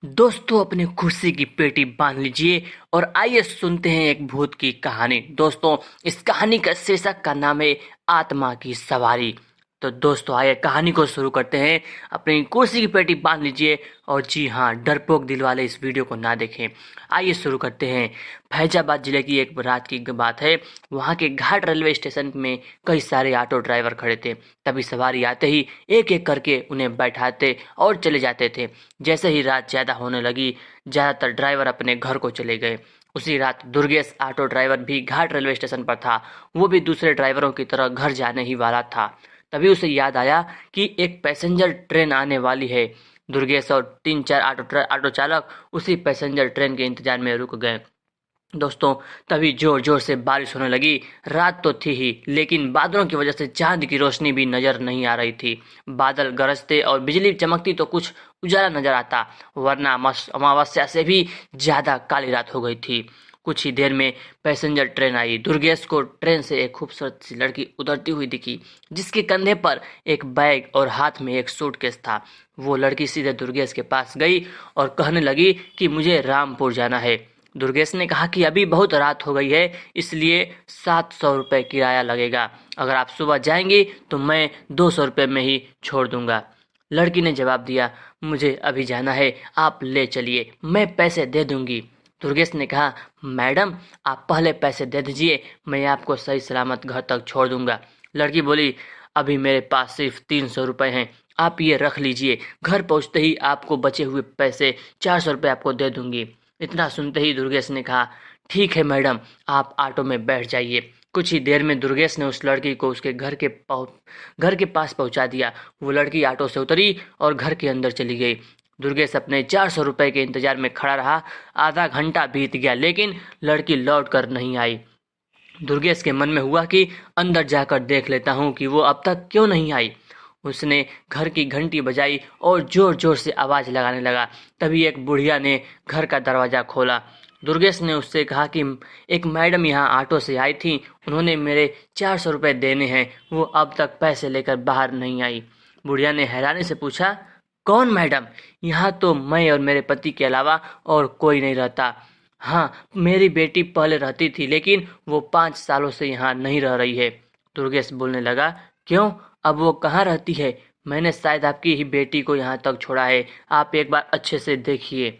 दोस्तों अपने कुर्सी की पेटी बांध लीजिए और आइए सुनते हैं एक भूत की कहानी। दोस्तों इस कहानी का शीर्षक का नाम है आत्मा की सवारी। तो दोस्तों आइए कहानी को शुरू करते हैं। अपनी कुर्सी की पेटी बांध लीजिए और जी हाँ, डरपोक दिल वाले इस वीडियो को ना देखें। आइए शुरू करते हैं। फैजाबाद जिले की एक रात की बात है। वहाँ के घाट रेलवे स्टेशन में कई सारे ऑटो ड्राइवर खड़े थे। तभी सवारी आते ही एक एक करके उन्हें बैठाते और चले जाते थे। जैसे ही रात ज्यादा होने लगी, ज्यादातर ड्राइवर अपने घर को चले गए। उसी रात दुर्गेश ऑटो ड्राइवर भी घाट रेलवे स्टेशन पर था। वो भी दूसरे ड्राइवरों की तरह घर जाने ही वाला था। तभी उसे याद आया कि एक पैसेंजर ट्रेन आने वाली है। दुर्गेश और 3-4 ऑटो चालक उसी पैसेंजर ट्रेन के इंतजार में रुक गए। दोस्तों तभी जोर जोर से बारिश होने लगी। रात तो थी ही, लेकिन बादलों की वजह से चांद की रोशनी भी नजर नहीं आ रही थी। बादल गरजते और बिजली चमकती तो कुछ उजाला नजर आता, वरना अमावस्या से भी ज्यादा काली रात हो गई थी। कुछ ही देर में पैसेंजर ट्रेन आई। दुर्गेश को ट्रेन से एक खूबसूरत सी लड़की उतरती हुई दिखी, जिसके कंधे पर एक बैग और हाथ में एक सूटकेस था। वो लड़की सीधे दुर्गेश के पास गई और कहने लगी कि मुझे रामपुर जाना है। दुर्गेश ने कहा कि अभी बहुत रात हो गई है, इसलिए 700 रुपये किराया लगेगा। अगर आप सुबह जाएंगी तो मैं 200 रुपये में ही छोड़ दूंगा। लड़की ने जवाब दिया, मुझे अभी जाना है, आप ले चलिए, मैं पैसे दे दूंगी। दुर्गेश ने कहा, मैडम आप पहले पैसे दे दीजिए, मैं आपको सही सलामत घर तक छोड़ दूंगा। लड़की बोली, अभी मेरे पास सिर्फ 300 रुपये हैं, आप ये रख लीजिए, घर पहुंचते ही आपको बचे हुए पैसे 400 रुपये आपको दे दूंगी। इतना सुनते ही दुर्गेश ने कहा, ठीक है मैडम, आप ऑटो में बैठ जाइए। कुछ ही देर में दुर्गेश ने उस लड़की को उसके घर के पास पहुंचा दिया। वो लड़की ऑटो से उतरी और घर के अंदर चली गई। दुर्गेश अपने 400 रुपए के इंतजार में खड़ा रहा। आधा घंटा बीत गया, लेकिन लड़की लौट कर नहीं आई। दुर्गेश के मन में हुआ कि अंदर जाकर देख लेता हूँ कि वो अब तक क्यों नहीं आई। उसने घर की घंटी बजाई और जोर जोर से आवाज लगाने लगा। तभी एक बुढ़िया ने घर का दरवाजा खोला। दुर्गेश ने उससे कहा कि एक मैडम यहाँ ऑटो से आई थी, उन्होंने मेरे 400 रुपये देने हैं, वो अब तक पैसे लेकर बाहर नहीं आई। बुढ़िया ने हैरानी से पूछा, कौन मैडम? यहाँ तो मैं और मेरे पति के अलावा और कोई नहीं रहता। हाँ, मेरी बेटी पहले रहती थी, लेकिन वो 5 सालों से यहाँ नहीं रह रही है। दुर्गेश बोलने लगा, क्यों, अब वो कहाँ रहती है? मैंने शायद आपकी ही बेटी को यहाँ तक छोड़ा है, आप एक बार अच्छे से देखिए।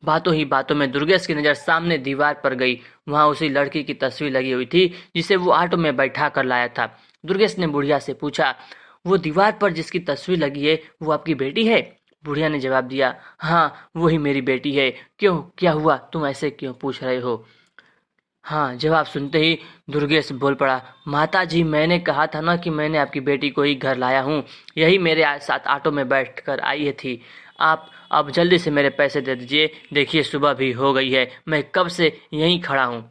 बातों ही बातों में दुर्गेश की नजर सामने दीवार पर गई। वहां उसी लड़की की तस्वीर लगी हुई थी जिसे वो ऑटो में बैठा कर लाया था। दुर्गेश ने बुढ़िया से पूछा, वो दीवार पर जिसकी तस्वीर लगी है वो आपकी बेटी है? बुढ़िया ने जवाब दिया, हाँ वही मेरी बेटी है। क्यों, क्या हुआ, तुम ऐसे क्यों पूछ रहे हो? हाँ, जवाब सुनते ही दुर्गेश बोल पड़ा, माता जी मैंने कहा था ना कि मैंने आपकी बेटी को ही घर लाया हूँ, यही मेरे साथ ऑटो में बैठ कर आई थी। आप अब जल्दी से मेरे पैसे दे दीजिए, देखिए सुबह भी हो गई है, मैं कब से यहीं खड़ा हूँ।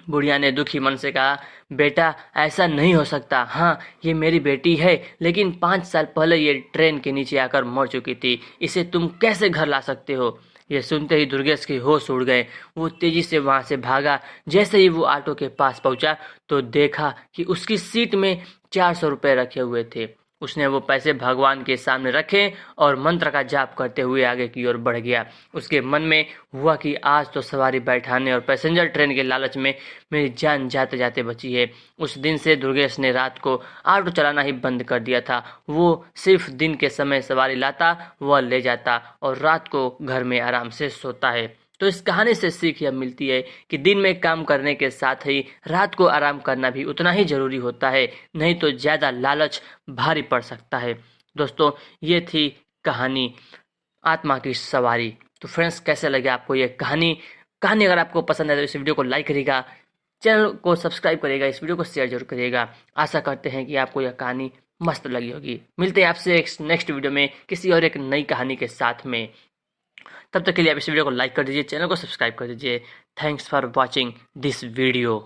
बुढ़िया ने दुखी मन से कहा, बेटा ऐसा नहीं हो सकता। हाँ ये मेरी बेटी है, लेकिन 5 साल पहले ये ट्रेन के नीचे आकर मर चुकी थी, इसे तुम कैसे घर ला सकते हो? ये सुनते ही दुर्गेश के होश उड़ गए। वो तेजी से वहां से भागा। जैसे ही वो ऑटो के पास पहुंचा तो देखा कि उसकी सीट में 400 रुपये रखे हुए थे। उसने वो पैसे भगवान के सामने रखे और मंत्र का जाप करते हुए आगे की ओर बढ़ गया। उसके मन में हुआ कि आज तो सवारी बैठाने और पैसेंजर ट्रेन के लालच में मेरी जान जाते जाते बची है। उस दिन से दुर्गेश ने रात को ऑटो चलाना ही बंद कर दिया था। वो सिर्फ दिन के समय सवारी लाता, वह ले जाता और रात को घर में आराम से सोता है। तो इस कहानी से सीख यह मिलती है कि दिन में काम करने के साथ ही रात को आराम करना भी उतना ही जरूरी होता है, नहीं तो ज्यादा लालच भारी पड़ सकता है। दोस्तों ये थी कहानी आत्मा की सवारी। तो फ्रेंड्स कैसे लगे आपको ये कहानी? कहानी अगर आपको पसंद है तो इस वीडियो को लाइक करिएगा, चैनल को सब्सक्राइब करिएगा, इस वीडियो को शेयर जरूर करिएगा। आशा करते हैं कि आपको यह कहानी मस्त लगी होगी। मिलते हैं आपसे एक नेक्स्ट वीडियो में किसी और एक नई कहानी के साथ में। तब तक के लिए आप इस वीडियो को लाइक कर दीजिए, चैनल को सब्सक्राइब कर दीजिए। Thanks for watching this video.